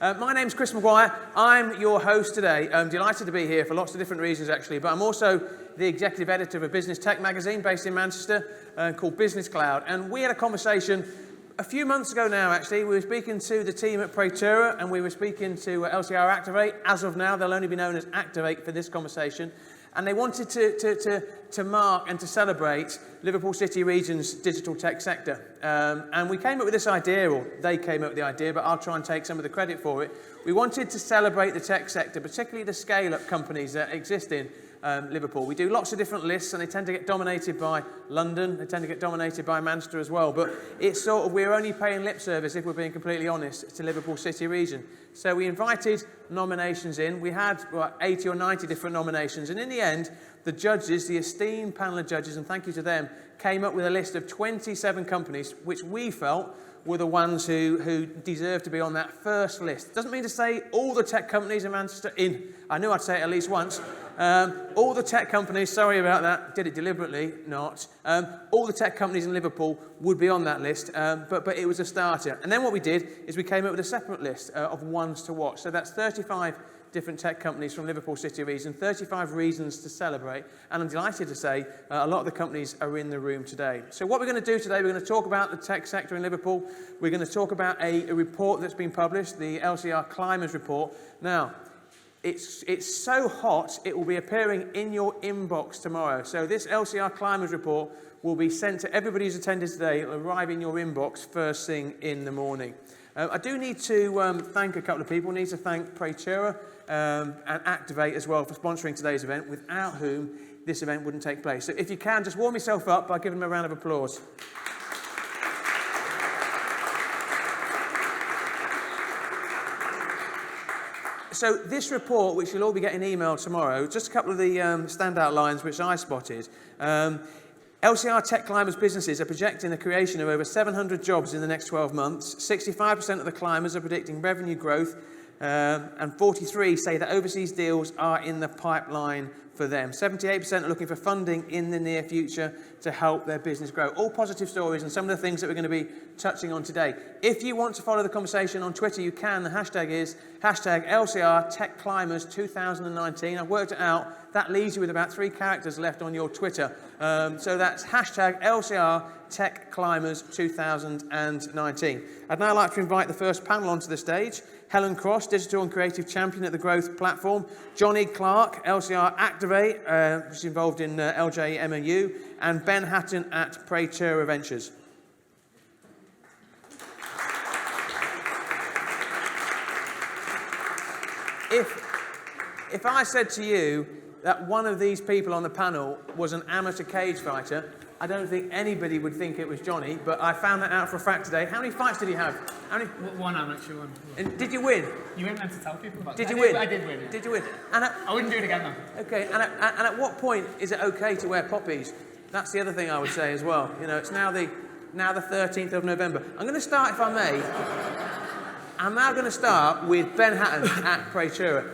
My name's Chris Maguire. I'm your host today. I'm delighted to be here for lots of different reasons, actually, but I'm also the executive editor of a business tech magazine based in Manchester called BusinessCloud. And we had a conversation a few months ago now, actually. We were speaking to the team at Praetura, and we were speaking to LCR Activate. As of now, they'll only be known as Activate for this conversation. And they wanted to mark and to celebrate Liverpool City Region's digital tech sector. And we came up with this idea, or they came up with the idea, but I'll try and take some of the credit for it. We wanted to celebrate the tech sector, particularly the scale-up companies that exist in Liverpool. We do lots of different lists, and they tend to get dominated by London. They tend to get dominated by Manchester as well. But it's sort of, we're only paying lip service, if we're being completely honest, to Liverpool City Region. So we invited nominations in. We had 80 or 90 different nominations. And in the end, the judges, the esteemed panel of judges, and thank you to them, came up with a list of 27 companies, which we felt were the ones who deserve to be on that first list. Doesn't mean to say all the tech companies in Manchester, I knew I'd say it at least once, all the tech companies, sorry about that, did it deliberately, not. All the tech companies in Liverpool would be on that list, but it was a starter. And then what we did is we came up with a separate list of ones to watch. So that's 35 different tech companies from Liverpool City Region, 35 reasons to celebrate, and I'm delighted to say a lot of the companies are in the room today. So what we're going to do today, we're going to talk about the tech sector in Liverpool. We're going to talk about a report that's been published, the LCR Climbers report. Now, it's so hot, it will be appearing in your inbox tomorrow. So this LCR Climbers report will be sent to everybody who's attended today. It will arrive in your inbox first thing in the morning. I do need to thank a couple of people. I need to thank Praetura and Activate as well for sponsoring today's event, without whom this event wouldn't take place. So if you can, just warm yourself up by giving them a round of applause. So this report, which you'll all be getting emailed tomorrow, just a couple of the standout lines which I spotted. LCR Tech Climbers businesses are projecting the creation of over 700 jobs in the next 12 months. 65% of the climbers are predicting revenue growth, and 43 say that overseas deals are in the pipeline for them. 78% are looking for funding in the near future to help their business grow. All positive stories, and some of the things that we're going to be touching on today. If you want to follow the conversation on Twitter, you can. The hashtag is #LCR Tech Climbers 2019. I've worked it out. That leaves you with about 3 characters left on your Twitter. So that's #LCR Tech Climbers 2019. I'd now like to invite the first panel onto the stage. Helen Cross, Digital and Creative Champion at the Growth Platform. Johnny Clark, LCR Activate, which is involved in LJMOU. And Ben Hatton at Praetura Ventures. If I said to you that one of these people on the panel was an amateur cage fighter, I don't think anybody would think it was Johnny, but I found that out for a fact today. How many fights did he have? How many? One amateur one. And did you win? You weren't meant to tell people about that. Did you win? I did win. Yeah. Did you win? And I wouldn't do it again though. Okay, and at what point is it okay to wear poppies? That's the other thing I would say as well. You know, it's now the 13th of November. I'm going to start, if I may. I'm now going to start with Ben Hatton at Praetura.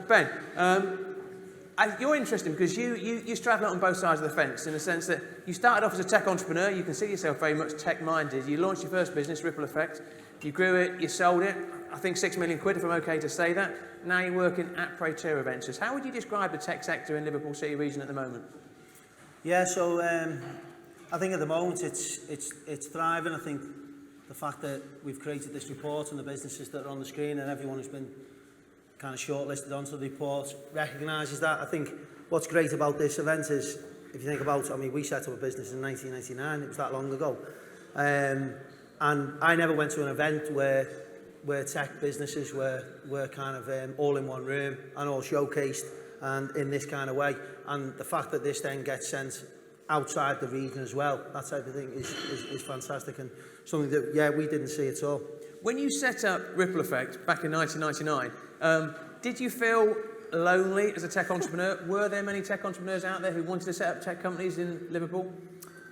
Ben, you're interesting because you straddle it on both sides of the fence, in the sense that you started off as a tech entrepreneur. You can see yourself very much tech-minded. You launched your first business, Ripple Effect. You grew it, you sold it, I think £6 million, if I'm okay to say that. Now you're working at Praetura Ventures. How would you describe the tech sector in Liverpool City Region at the moment? Yeah, so I think at the moment it's thriving. I think the fact that we've created this report and the businesses that are on the screen and everyone who's been kind of shortlisted onto the report recognises that. I think what's great about this event is, if you think about it, I mean, we set up a business in 1999, it was that long ago. And I never went to an event where tech businesses were kind of all in one room and all showcased and in this kind of way. And the fact that this then gets sent outside the region as well, that type of thing is fantastic, and something that, yeah, we didn't see at all. When you set up Ripple Effect back in 1999, did you feel lonely as a tech entrepreneur? Were there many tech entrepreneurs out there who wanted to set up tech companies in Liverpool?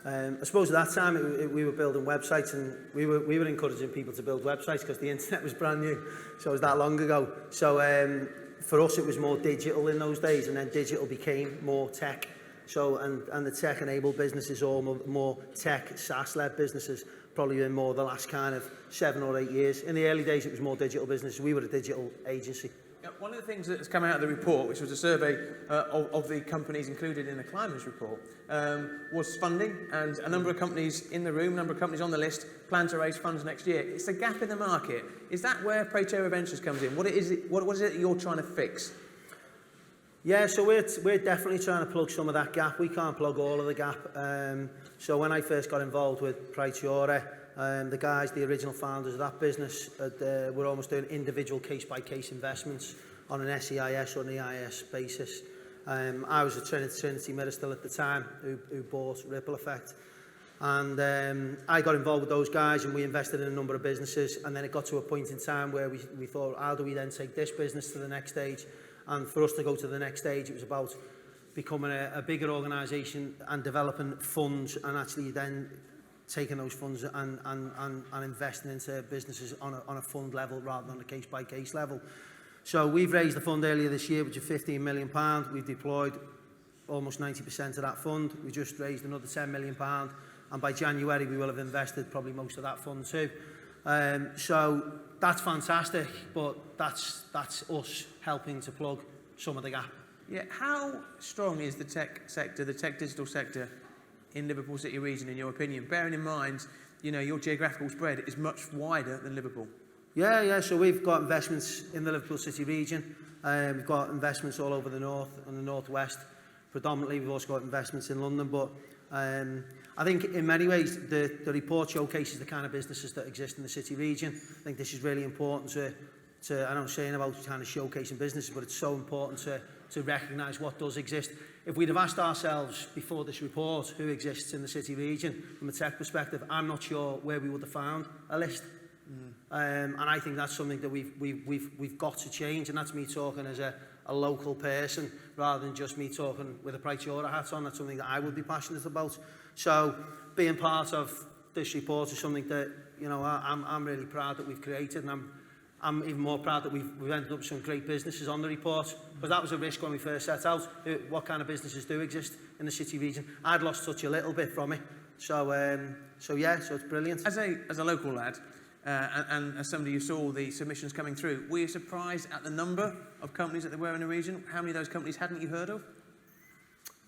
I suppose at that time we were building websites, and we were encouraging people to build websites because the internet was brand new, so it was that long ago. So for us it was more digital in those days, and then digital became more tech. So, and the tech-enabled businesses, all more tech, SaaS-led businesses, probably in more the last kind of 7 or 8 years. In the early days, it was more digital business. We were a digital agency. Yeah, one of the things that has come out of the report, which was a survey of the companies included in the Climbers report, was funding, and a number of companies in the room, a number of companies on the list, plan to raise funds next year. It's a gap in the market. Is that where Praetor Ventures comes in? What is it that you're trying to fix? Yeah, so we're definitely trying to plug some of that gap. We can't plug all of the gap. So when I first got involved with Praetor, the guys, the original founders of that business, were almost doing individual case-by-case investments on an SEIS or an EIS basis. I was a Trinity Mirror at the time who bought Ripple Effect. And I got involved with those guys and we invested in a number of businesses. And then it got to a point in time where we thought, how do we then take this business to the next stage? And for us to go to the next stage, it was about becoming a bigger organisation and developing funds and actually then taking those funds and investing into businesses on a fund level rather than a case-by-case level. So we've raised the fund earlier this year, which is £15 million. We've deployed almost 90% of that fund. We just raised another £10 million. And by January, we will have invested probably most of that fund too. So that's fantastic, but that's us helping to plug some of the gap. Yeah, how strong is the tech sector, the tech digital sector in Liverpool City region, in your opinion? Bearing in mind, you know, your geographical spread is much wider than Liverpool. Yeah, so we've got investments in the Liverpool City region. We've got investments all over the north and the northwest. Predominantly, we've also got investments in London, but I think in many ways the report showcases the kind of businesses that exist in the city region. I think this is really important to I know I'm saying about kind of showcasing businesses, but it's so important to recognise what does exist. If we'd have asked ourselves before this report who exists in the city region from a tech perspective, I'm not sure where we would have found a list. And I think that's something that we've got to change, and that's me talking as a local person rather than just me talking with a Praetor hat on. That's something that I would be passionate about. So being part of this report is something that, you know, I'm really proud that we've created, and I'm even more proud that we've ended up with some great businesses on the report, because that was a risk when we first set out. What kind of businesses do exist in the city region? I'd lost touch a little bit from it. So yeah, so it's brilliant. As a local lad, and as somebody who saw the submissions coming through, were you surprised at the number of companies that there were in the region? How many of those companies hadn't you heard of?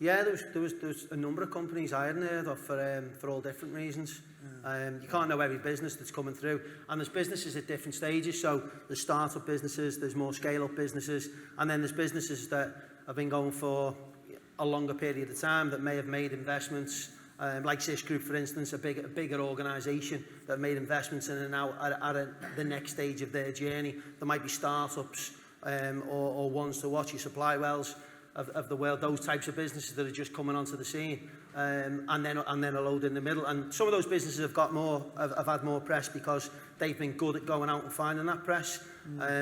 Yeah, there was a number of companies I hadn't heard of for all different reasons. You can't know every business that's coming through, and there's businesses at different stages. So there's startup businesses, there's more scale-up businesses, and then there's businesses that have been going for a longer period of time that may have made investments. Like this group, for instance, a bigger organisation that made investments in and now at the next stage of their journey. There might be startups or ones to watch, your supply wells of the world, those types of businesses that are just coming onto the scene, and then a load in the middle. And some of those businesses have had more press because they've been good at going out and finding that press.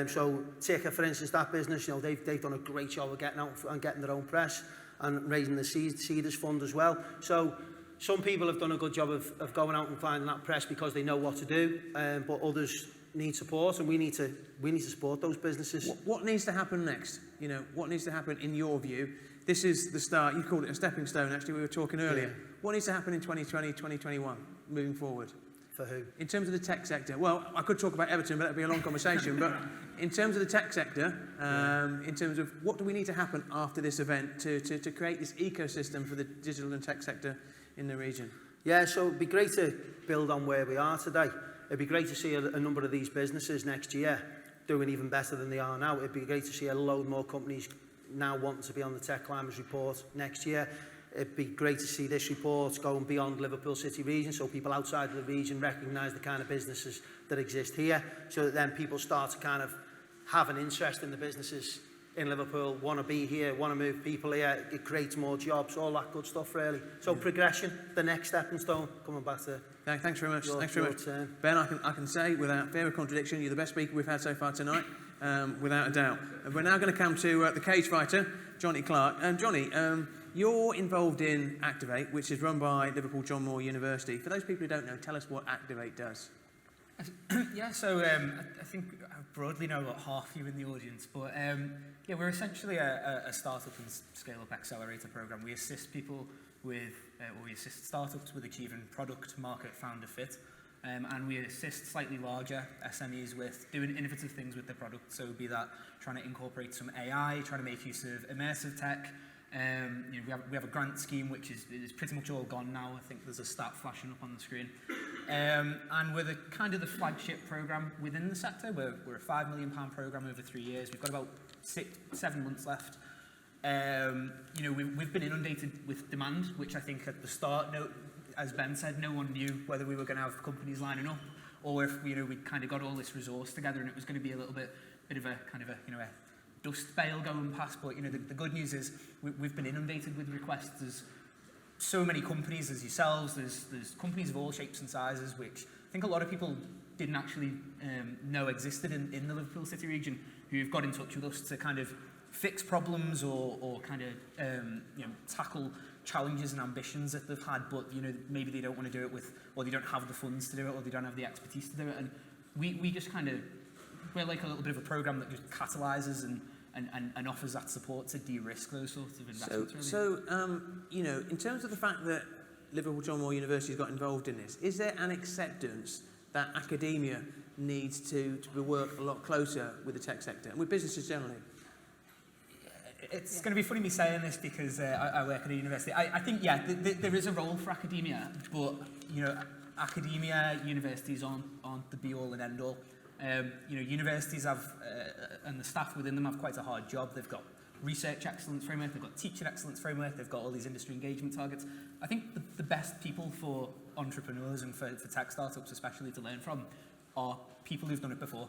So Ticker, for instance, that business, you know, they've done a great job of getting out and getting their own press and raising the Seeders Fund as well. So some people have done a good job of going out and finding that press because they know what to do, but others need support, and we need to support those businesses. What needs to happen next? You know, what needs to happen in your view? This is the start. You called it a stepping stone, actually. We were talking earlier. Yeah. What needs to happen in 2020, 2021, moving forward? For who? In terms of the tech sector. Well, I could talk about Everton, but that'd be a long conversation. But in terms of the tech sector, in terms of what do we need to happen after this event to create this ecosystem for the digital and tech sector in the region? Yeah, so it'd be great to build on where we are today. It'd be great to see a number of these businesses next year doing even better than they are now. It'd be great to see a load more companies now wanting to be on the Tech Climbers report next year. It'd be great to see this report going beyond Liverpool City region, so people outside of the region recognise the kind of businesses that exist here, so that then people start to kind of have an interest in the businesses in Liverpool, want to be here, want to move people here. It creates more jobs, all that good stuff, really. So progression, the next stepping stone, coming back to. Thanks very much. Thanks very much, Ben. I can say without fear of contradiction, you're the best speaker we've had so far tonight, without a doubt. And we're now going to come to the cage fighter, Johnny Clark. Johnny, you're involved in Activate, which is run by Liverpool John Moore University. For those people who don't know, tell us what Activate does. Yeah, so I think broadly know about half you in the audience, but yeah, we're essentially a startup and scale-up accelerator program. We assist people with, we assist startups with achieving product market founder fit, and we assist slightly larger SMEs with doing innovative things with their product. So be that trying to incorporate some AI, trying to make use of immersive tech. You know, we have a grant scheme which is pretty much all gone now. I think there's a stat flashing up on the screen. And we're the kind of the flagship program within the sector. We're a £5 million program over 3 years. We've got about 7 months left. You know, we've been inundated with demand, which I think at the start, as Ben said, no one knew whether we were going to have companies lining up, or if we kind of got all this resource together and it was going to be a little bit of a kind of a dust bail going past. But the good news is we've been inundated with requests. There's so many companies as yourselves. There's companies of all shapes and sizes, which I think a lot of people didn't actually know existed in the Liverpool City region, who've got in touch with us to kind of fix problems or kind of tackle challenges and ambitions that they've had, but maybe they don't want to do it with, or they don't have the funds to do it, or they don't have the expertise to do it. And we just kind of, we're like a little bit of a program that just catalyzes and offers that support to de-risk those sorts of investments. So in terms of the fact that Liverpool John Moore University has got involved in this, is there an acceptance that academia needs to work a lot closer with the tech sector and with businesses generally? It's going to be funny me saying this because I work at a university. I think, yeah, there is a role for academia, but, academia, universities aren't the be-all and end-all. Universities have, and the staff within them have quite a hard job. They've got research excellence framework, they've got teaching excellence framework, they've got all these industry engagement targets. I think the best people for entrepreneurs and for tech startups especially to learn from are people who've done it before,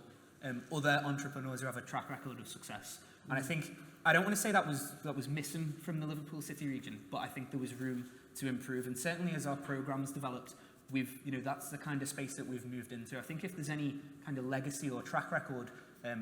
other entrepreneurs who have a track record of success. And I think, I don't want to say that was missing from the Liverpool City region, but I think there was room to improve. And certainly as our programs developed, that's the kind of space that we've moved into. I think if there's any kind of legacy or track record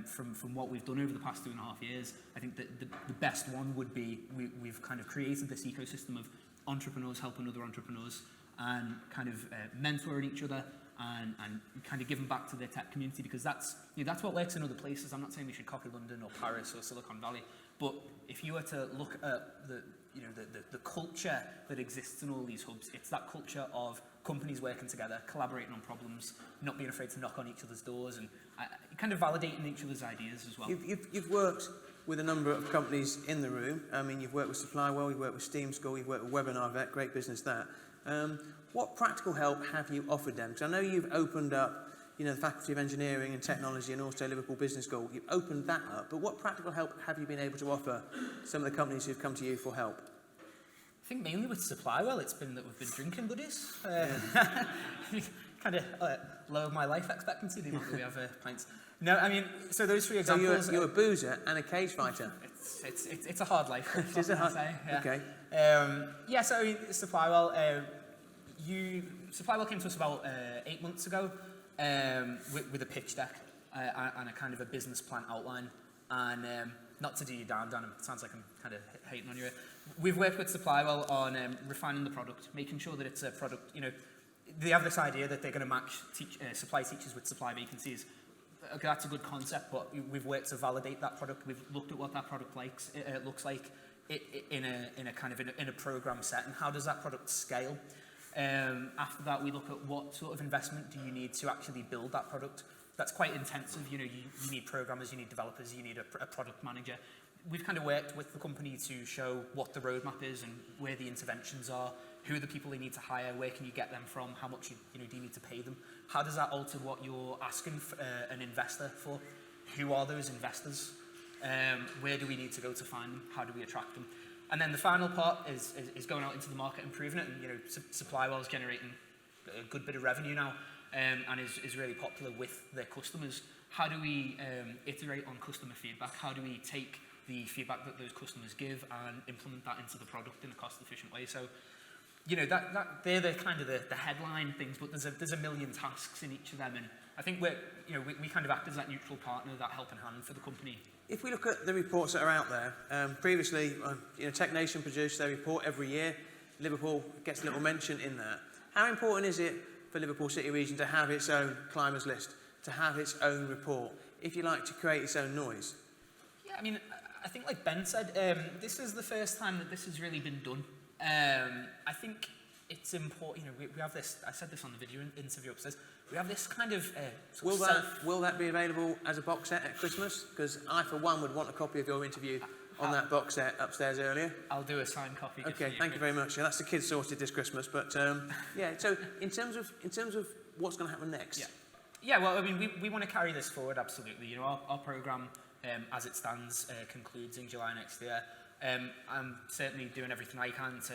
from what we've done over the past 2.5 years, I think that the best one would be we've kind of created this ecosystem of entrepreneurs helping other entrepreneurs and kind of mentoring each other and kind of giving back to their tech community, because that's what works in other places. I'm not saying we should copy London or Paris or Silicon Valley, but if you were to look at the culture that exists in all these hubs, it's that culture of companies working together, collaborating on problems, not being afraid to knock on each other's doors, and kind of validating each other's ideas as well. You've worked with a number of companies in the room. I mean, you've worked with SupplyWell, you've worked with Steam School, you've worked with Webinar Vet, great business that. What practical help have you offered them? Because I know you've opened up, the Faculty of Engineering and Technology and also Liverpool Business School. You've opened that up, but what practical help have you been able to offer some of the companies who've come to you for help? I think mainly with SupplyWell, it's been that we've been drinking buddies. Kind of lowered my life expectancy, the amount that we have pints. No, I mean, so those 3 examples. So you're a boozer and a cage fighter. It's a hard life. It is a hard. Yeah. Okay. So I mean, SupplyWell. SupplyWell came to us about 8 months ago with a pitch deck and a kind of a business plan outline. And not to do you down, Dan, it sounds like I'm kind of hating on you. We've worked with SupplyWell on refining the product, making sure that it's a product, they have this idea that they're going to match supply teachers with supply vacancies. Okay, that's a good concept, but we've worked to validate that product. We've looked at what that product looks like in a program set, and how does that product scale. After that, we look at what sort of investment do you need to actually build that product. That's quite intensive. You need programmers, you need developers, you need a product manager. We've kind of worked with the company to show what the roadmap is and where the interventions are, who are the people they need to hire, where can you get them from, how much do you need to pay them, how does that alter what you're asking an investor for, who are those investors, where do we need to go to find them, how do we attract them. And then the final part is going out into the market and proving it, and SupplyWell is generating a good bit of revenue now and is really popular with their customers. How do we iterate on customer feedback? How do we take the feedback that those customers give and implement that into the product in a cost-efficient way? So, they're the kind of the headline things, but there's a million tasks in each of them, and I think we kind of act as that neutral partner, that helping hand for the company. If we look at the reports that are out there, previously, Tech Nation produced their report every year. Liverpool gets a little mention in that. How important is it for Liverpool City Region to have its own climbers list, to have its own report? if you like, to create its own noise? Yeah, I mean, I think like Ben said, this is the first time that this has really been done. I think it's important, we have this, I said this on the video interview upstairs, we have this kind of Will that be available as a box set at Christmas? Because I, for one, would want a copy of your interview on that box set upstairs earlier. I'll do a signed copy. Okay, thank you very much. Yeah, that's the kids sorted this Christmas. But yeah, so in terms of what's going to happen next? Yeah. Well, I mean, we want to carry this forward absolutely. Our program, as it stands, concludes in July next year. I'm certainly doing everything I can to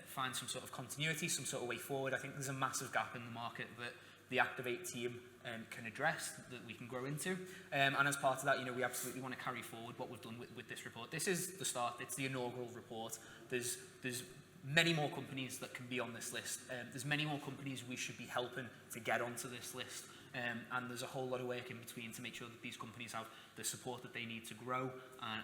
find some sort of continuity, some sort of way forward. I think there's a massive gap in the market that the Activate team can address, that we can grow into. And as part of that, we absolutely want to carry forward what we've done with this report. This is the start. It's the inaugural report. There's many more companies that can be on this list. There's many more companies we should be helping to get onto this list. And there's a whole lot of work in between to make sure that these companies have the support that they need to grow and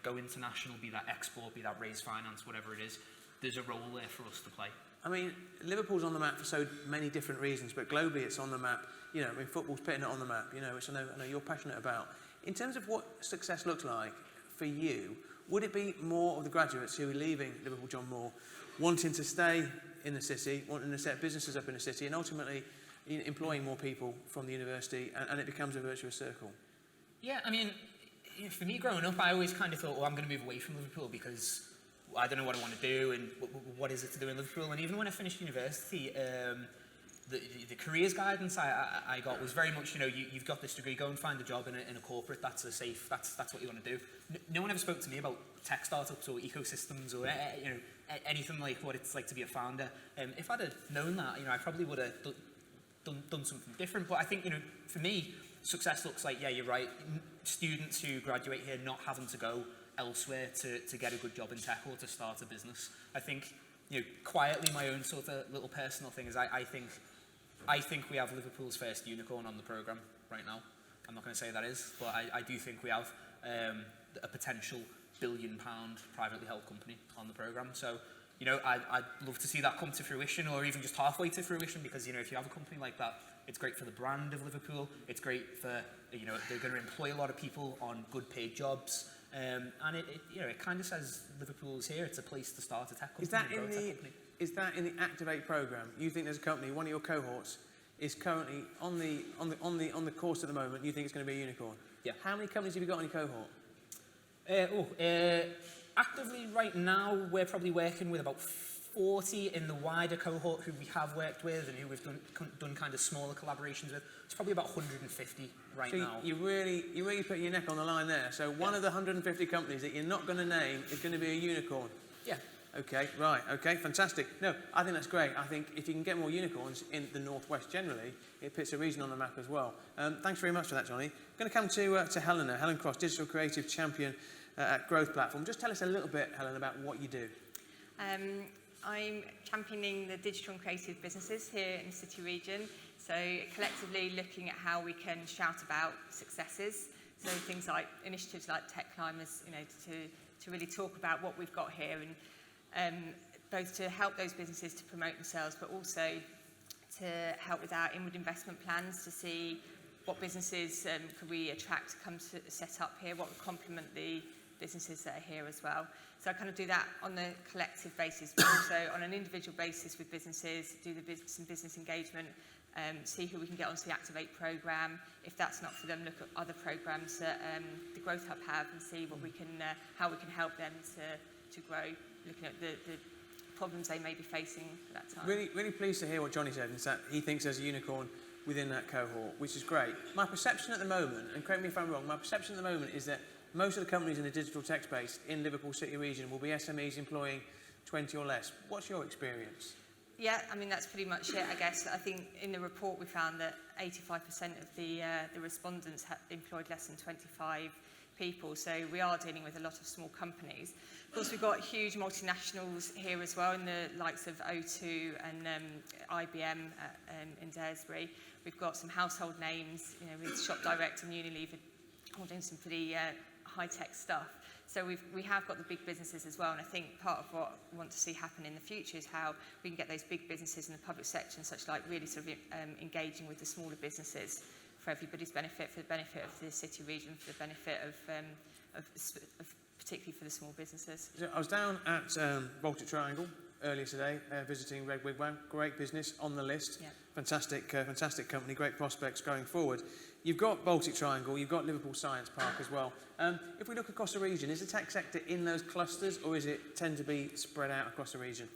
go international, be that export, be that raise finance, whatever it is. There's a role there for us to play. I mean, Liverpool's on the map for so many different reasons, but globally it's on the map. I mean, football's putting it on the map, which I know you're passionate about. In terms of what success looks like for you, would it be more of the graduates who are leaving Liverpool John Moore wanting to stay in the city, wanting to set businesses up in the city, and ultimately employing more people from the university, and it becomes a virtuous circle? Yeah, I mean, for me growing up, I always kind of thought, I'm going to move away from Liverpool because I don't know what I want to do and what is it to do in Liverpool. And even when I finished university, the careers guidance I got was very much, you've got this degree, go and find a job in a corporate, that's what you want to do. No one ever spoke to me about tech startups or ecosystems or anything like what it's like to be a founder. If I'd have known that, I probably would have done something different. But I think, for me, success looks like, yeah, you're right, students who graduate here not having to go elsewhere to get a good job in tech or to start a business. I think, quietly, my own sort of little personal thing is I think we have Liverpool's first unicorn on the programme right now. I'm not going to say that is, but I do think we have a potential £1 billion privately held company on the programme. So, I'd love to see that come to fruition, or even just halfway to fruition, because, if you have a company like that, it's great for the brand of Liverpool. It's great for, they're going to employ a lot of people on good paid jobs. And it kind of says Liverpool's here. It's a place to start a tech company. Is that in the Activate program? You think there's a company, one of your cohorts, is currently on the course at the moment. You think it's going to be a unicorn? Yeah. How many companies have you got on your cohort? Actively right now, we're probably working with about 40 in the wider cohort who we have worked with and who we've done kind of smaller collaborations with. It's probably about 150 right now. You really put your neck on the line there. So one of the 150 companies that you're not going to name is going to be a unicorn. Yeah. Okay, right. Okay, fantastic. No, I think that's great. I think if you can get more unicorns in the Northwest generally, it puts a region on the map as well. Thanks very much for that, Johnny. I'm going to come to Helen now. Helen Cross, Digital Creative Champion at Growth Platform. Just tell us a little bit, Helen, about what you do. I'm championing the digital and creative businesses here in the City region. So collectively looking at how we can shout about successes. So things like initiatives like Tech Climbers, to really talk about what we've got here, and both to help those businesses to promote themselves, but also to help with our inward investment plans to see what businesses could we attract to come to set up here, what would complement the businesses that are here as well. So I kind of do that on a collective basis, but also on an individual basis with businesses, do some business engagement, see who we can get onto the Activate programme. If that's not for them, look at other programmes that the Growth Hub have and see what we can, how we can help them to grow, looking at the problems they may be facing at that time. Really pleased to hear what Johnny said, and that he thinks there's a unicorn within that cohort, which is great. My perception at the moment, and correct me if I'm wrong, my perception at the moment is that most of the companies in the digital tech space in Liverpool City region will be SMEs employing 20 or less. What's your experience? Yeah, I mean, that's pretty much it, I guess. I think in the report we found that 85% of the respondents employed less than 25 people, so we are dealing with a lot of small companies. Of course, we've got huge multinationals here as well, in the likes of O2 and IBM in Daresbury. We've got some household names, with Shop Direct and Unilever, all doing some pretty high-tech stuff. So we have got the big businesses as well, and I think part of what we want to see happen in the future is how we can get those big businesses in the public sector and such like really sort of engaging with the smaller businesses for everybody's benefit, for the benefit of the city region, for the benefit of particularly for the small businesses. So I was down at Baltic Triangle earlier today, visiting Red Wigwam. Great business on the list. Yeah. Fantastic company, great prospects going forward. You've got Baltic Triangle, you've got Liverpool Science Park as well. If we look across the region, is the tech sector in those clusters, or is it tend to be spread out across the region?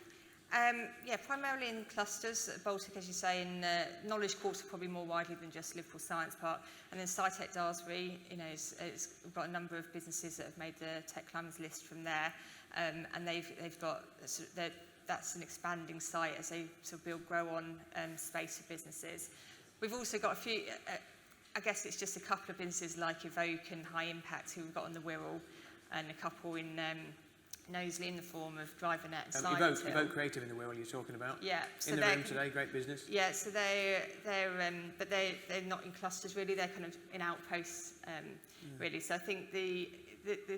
Yeah, primarily in clusters. Baltic, as you say, in Knowledge Quarter, probably more widely than just Liverpool Science Park. And then SciTech Daresbury, we've got a number of businesses that have made the Tech Climbers list from there. And they've got, that's an expanding site as they sort of grow on space for businesses. We've also got a few, I guess it's just a couple of businesses like Evoke and High Impact who we've got on the Wirral, and a couple in Knowsley in the form of DriverNet and Silent Hill. Evoke Creative in the Wirral you're talking about. Yeah. So in the room today, great business. Yeah, so but they're not in clusters really. They're kind of in outposts really. So I think the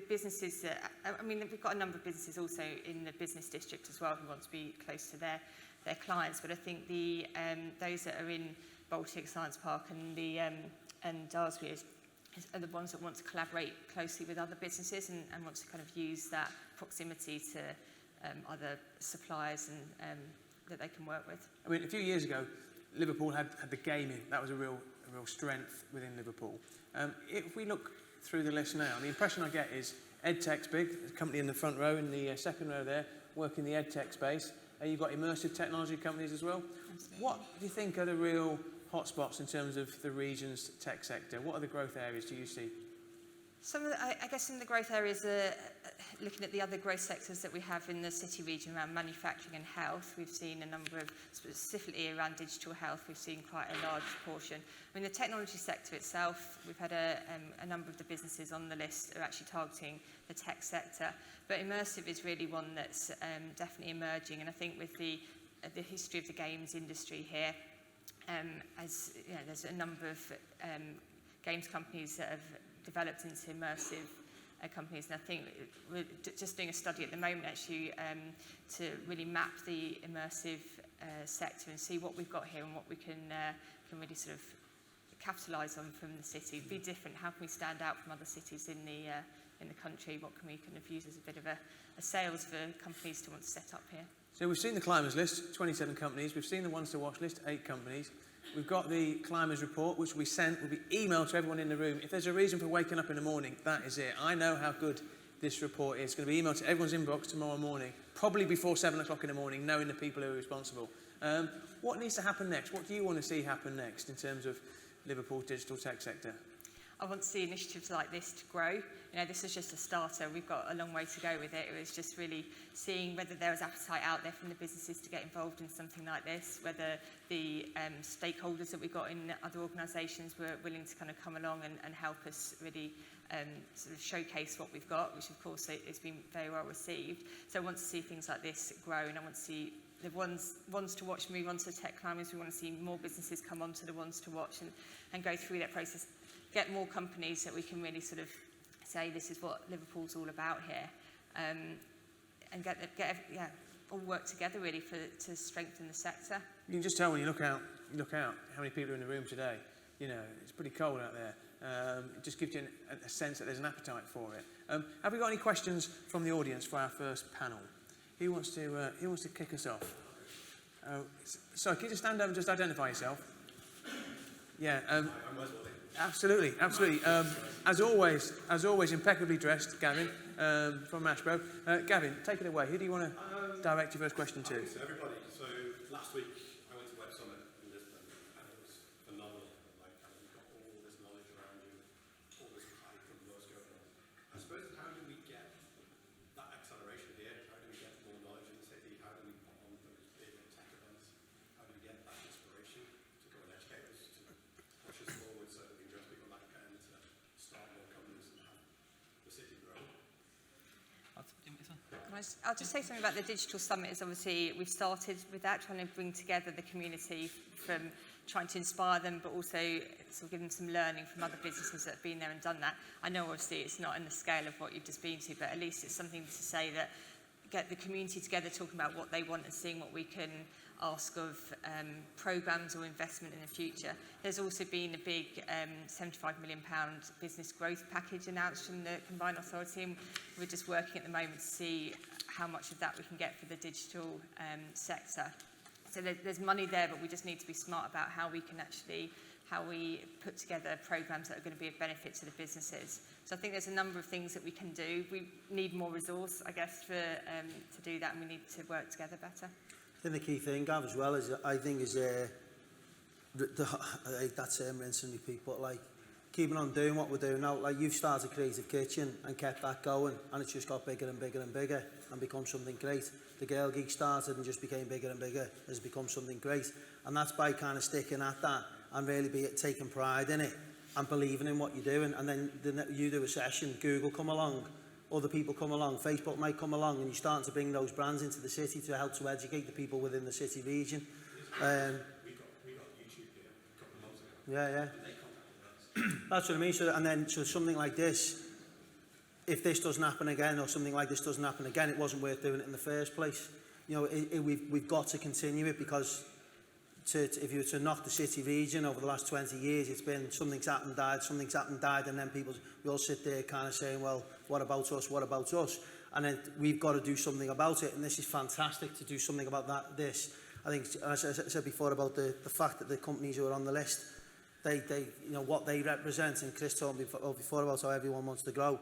businesses that, I mean, we've got a number of businesses also in the business district as well who want to be close to their clients. But I think those that are in Baltic Science Park and Daresbury are the ones that want to collaborate closely with other businesses and want to kind of use that proximity to other suppliers and that they can work with. I mean, a few years ago, Liverpool had the gaming. That was a real strength within Liverpool. If we look through the list now, the impression I get is EdTech's big. There's a company in the front row, in the second row there, working in the EdTech space. You've got immersive technology companies as well. Absolutely. What do you think are the real hotspots in terms of the region's tech sector? What are the growth areas do you see? I guess some of the growth areas are looking at the other growth sectors that we have in the city region around manufacturing and health. We've seen a number of, specifically around digital health, we've seen quite a large portion. I mean, the technology sector itself, we've had a number of the businesses on the list are actually targeting the tech sector. But immersive is really one that's definitely emerging. And I think with the history of the games industry here, as you know, there's a number of games companies that have developed into immersive companies, and I think we're just doing a study at the moment actually to really map the immersive sector and see what we've got here and what we can really sort of capitalise on from the city. Be different. How can we stand out from other cities in the country? What can we kind of use as a bit of a sales for companies to want to set up here? So we've seen the climbers list, 27 companies. We've seen the ones to watch list, 8 companies. We've got the climbers report, which will be emailed to everyone in the room. If there's a reason for waking up in the morning, that is it. I know how good this report is. It's going to be emailed to everyone's inbox tomorrow morning, probably before 7 o'clock in the morning, knowing the people who are responsible. What needs to happen next? What do you want to see happen next in terms of Liverpool's digital tech sector? I want to see initiatives like this to grow. You know, this is just a starter. We've got a long way to go with it. It was just really seeing whether there was appetite out there from the businesses to get involved in something like this, whether the stakeholders that we got in other organisations were willing to kind of come along and help us really sort of showcase what we've got, which of course it's been very well received. So I want to see things like this grow, and I want to see the ones to watch move on to Tech Climbers. We want to see more businesses come on to the ones to watch and go through that process. Get more companies that we can really sort of say this is what Liverpool's all about here, and all work together really to strengthen the sector. You can just tell when you look out how many people are in the room today. You know, it's pretty cold out there. It just gives you a sense that there's an appetite for it. Have we got any questions from the audience for our first panel? Who wants to kick us off? Sorry, can you just stand up and just identify yourself? Yeah. Absolutely. As always, impeccably dressed, Gavin, from Mashbro. Gavin, take it away. Who do you want to direct your first question to? So everybody. So last week I went to Web Summit in Lisbon, and it was phenomenal. Like, you've got all this knowledge around you, all this hype and what's going on. I suppose, how do we get that acceleration here? How do we get more knowledge in the city? How do we put on those big tech events? How do we get that inspiration to go and educate us, to push us forward so that we can dress people like that and to start more companies and have the city grow? I'll just say something about the digital summit. Is obviously we've started with that, trying to bring together the community from trying to inspire them, but also sort of give them some learning from other businesses that have been there and done that. I know obviously it's not in the scale of what you've just been to, but at least it's something to say that get the community together talking about what they want and seeing what we can ask of programmes or investment in the future. There's also been a big £75 million business growth package announced from the Combined Authority, and we're just working at the moment to see how much of that we can get for the digital sector. So there's money there, but we just need to be smart about how we put together programmes that are going to be of benefit to the businesses. So I think there's a number of things that we can do. We need more resource, I guess, to do that, and we need to work together better. I think the key thing, Gav, as well, is I hate that term, rinse and repeat, but like keeping on doing what we're doing now. Like you've started Creative Kitchen and kept that going, and it's just got bigger and bigger and bigger and become something great. The Girl Geek started and just became bigger and bigger, has become something great, and that's by kind of sticking at that and really taking pride in it and believing in what you're doing. And then you do a session, Google come along, other people come along, Facebook might come along, and you're starting to bring those brands into the city to help to educate the people within the city region. We got YouTube here a couple of months ago. Yeah. And they contacted us. That's what I mean. So something like this, if this doesn't happen again, or something like this doesn't happen again, it wasn't worth doing it in the first place. You know, we've got to continue it, because if you were to knock the city region over the last 20 years, it's been something's happened, died, and then we all sit there kind of saying, well, what about us? And then we've got to do something about it, and this is fantastic to do something about this. I think, as I said before about the fact that the companies who are on the list, they you know, what they represent, and Chris told me before about how everyone wants to grow,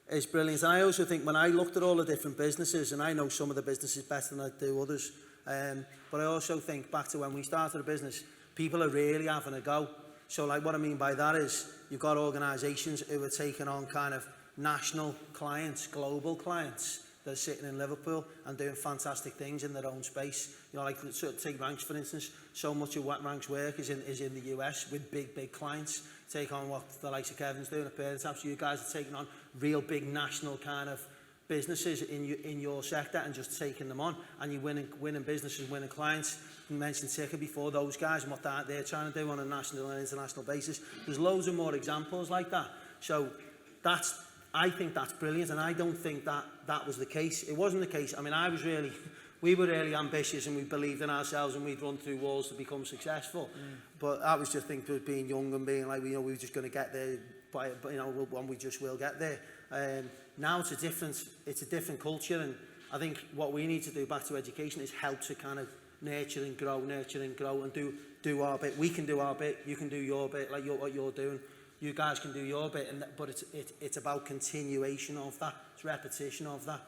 is brilliant. And I also think when I looked at all the different businesses, and I know some of the businesses better than I do others, but I also think back to when we started a business, people are really having a go. So like what I mean by that is you've got organisations who are taking on kind of national clients, global clients that are sitting in Liverpool and doing fantastic things in their own space. You know, like take Ranks for instance. So much of what Ranks work is in the US with big clients. Take on what the likes of Kevin's doing at Parents App. So you guys are taking on real big national kind of businesses in your sector and just taking them on, and you're winning businesses, winning clients. You mentioned Ticker before, those guys and what they're trying to do on a national and international basis. There's loads of more examples like that. So I think that's brilliant, and I don't think that was the case. It wasn't the case. I mean, we were really ambitious, and we believed in ourselves, and we'd run through walls to become successful. But I was just thinking of being young and being like, you know, we were just going to get there, but you know, when we just will get there. Now it's a different culture, and I think what we need to do back to education is help to kind of nurture and grow, and do our bit. We can do our bit, you can do your bit, like what you're doing. You guys can do your bit, but it's about continuation of that. It's repetition of that.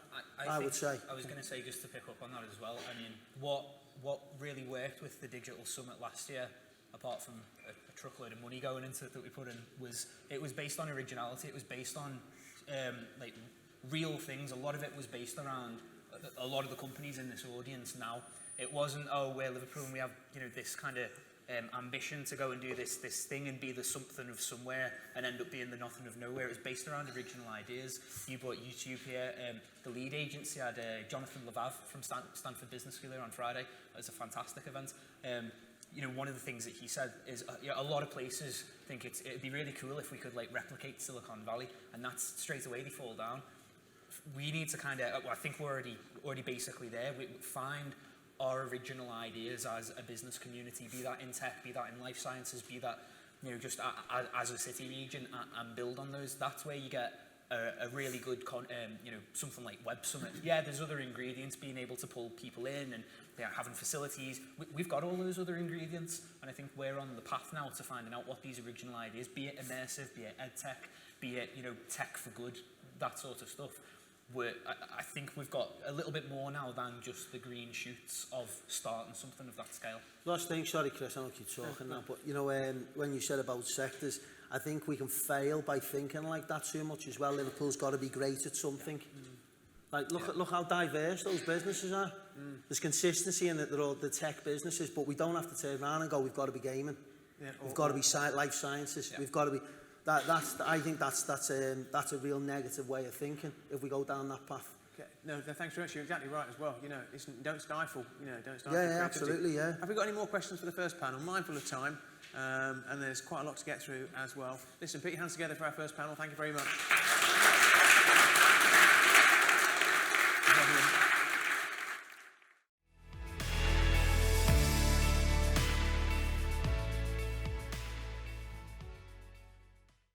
I would say. I was going to say, just to pick up on that as well. I mean, what really worked with the digital summit last year, apart from a truckload of money going into it that we put in, was based on originality. It was based on like real things. A lot of it was based around a lot of the companies in this audience now. It wasn't, oh, we're Liverpool and we have, you know, this kind of ambition to go and do this thing and be the something of somewhere and end up being the nothing of nowhere. It was based around original ideas. You brought YouTube here. The lead agency had Jonathan Levav from Stanford Business School here on Friday. It was a fantastic event. You know, one of the things that he said is a lot of places think it'd be really cool if we could like replicate Silicon Valley, and that's straight away they fall down. We need to kind of, I think we're already basically there. We find our original ideas as a business community, be that in tech, be that in life sciences, be that, you know, just as a city region, and build on those. That's where you get a really good, you know, something like Web Summit. Yeah, there's other ingredients, being able to pull people in and having facilities. We've got all those other ingredients, and I think we're on the path now to finding out what these original ideas, be it immersive, be it ed tech, be it, you know, tech for good, that sort of stuff. I think we've got a little bit more now than just the green shoots of starting something of that scale. Last thing, sorry Chris, I don't keep talking now, but you know, when you said about sectors, I think we can fail by thinking like that too much as well. Liverpool's got to be great at something. Like look how diverse those businesses are. There's consistency in it, they're all the tech businesses, but we don't have to turn around and go, we've got to be gaming. We've got to be life sciences. We've got to be. I think that's a real negative way of thinking if we go down that path. Okay. No, thanks very much. You're exactly right as well. You know, don't stifle. You know, don't stifle. Yeah, absolutely. Yeah. Have we got any more questions for the first panel? Mindful of time, and there's quite a lot to get through as well. Listen, put your hands together for our first panel. Thank you very much.